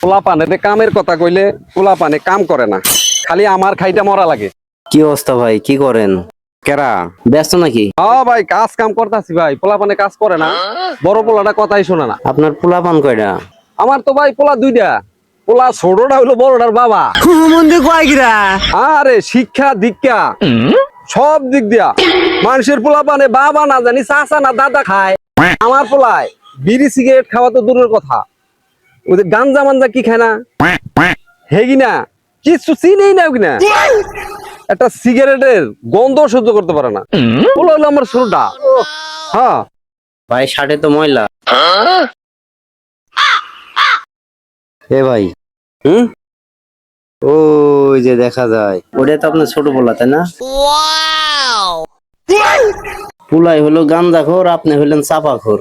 পোলা পানে কামের কথা কইলে পোলা পানে কাম করে না, খালি আমার খাইটা মরা লাগে। কি অবস্থা ভাই, কি করেন? কেরা? ব্যস্ত নাকি? হ্যাঁ ভাই, কাজ কাম করতেছি ভাই। পোলা পানে কাজ করে না, বড় পোলাটা কথাই শোনে না। আপনার পোলাপান কয়টা? আমার তো ভাই পোলা দুইটা। পোলা ছোটটা হইলো বড়টার বাবা। আরে শিক্ষা দীক্ষা সব দিক দিয়া মানুষের পোলা পানে বাবা না জানি চাচা না দাদা খায়। আমার পোলায় বিড়ি সিগারেট খাওয়া তো দূরের কথা, ওদের গাঞ্জা মাঞ্জা কি খায় না, হেগি না কিছু চিনেই না কিনা, একটা সিগারেটের গন্ধ সহ্য করতে পারে না। পোলা হলো আমার ছোটটা। হ্যাঁ ভাই শার্টে তো ময়লা। এ ভাই, হুম, ওই যে দেখা যায় ওটা তো আপনার ছোট পোলা, তাই না? পোলাই হলো গাঞ্জাখোর, আপনি হলেন চাপাখোর।